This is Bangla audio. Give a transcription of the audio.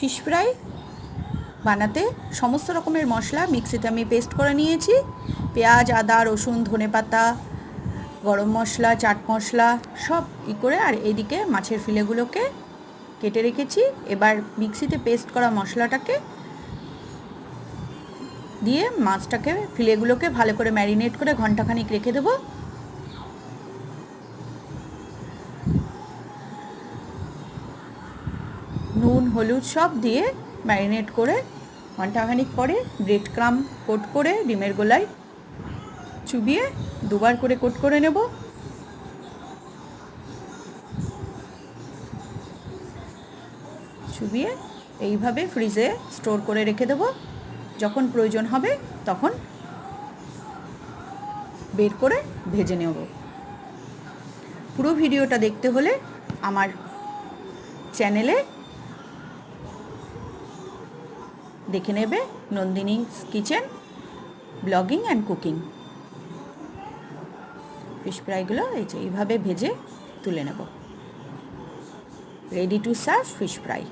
ফিশ ফ্রাই বানাতে সমস্ত রকমের মশলা মিক্সিতে আমি পেস্ট করে নিয়েছি। পেঁয়াজ, আদা, রসুন, ধনেপাতা, গরম মশলা, চাট মশলা সব করে, আর এইদিকে মাছের ফিলেগুলোকে কেটে রেখেছি। এবার মিক্সিতে পেস্ট করা মশলাটাকে দিয়ে মাছটাকে, ফিলেগুলোকে ভালো করে ম্যারিনেট করে ঘন্টাখানিক রেখে দেবো। নুন, হলুদ সব দিয়ে ম্যারিনেট করে ঘন্টাখানিক পরে ব্রেড ক্রাম্ব কোট করে ডিমের গোলায় চুবিয়ে দুবার করে কোট করে নেব। চুবিয়ে এইভাবে ফ্রিজে স্টোর করে রেখে দেব। যখন প্রয়োজন হবে তখন বের করে ভেজে নেব। পুরো ভিডিওটা দেখতে হলে আমার চ্যানেলে দেখে নেবে, নন্দিনীস কিচেন ব্লগিং অ্যান্ড কুকিং। ফিশ ফ্রাইগুলো এইভাবে ভেজে তুলে নেব। Ready to serve fish fry.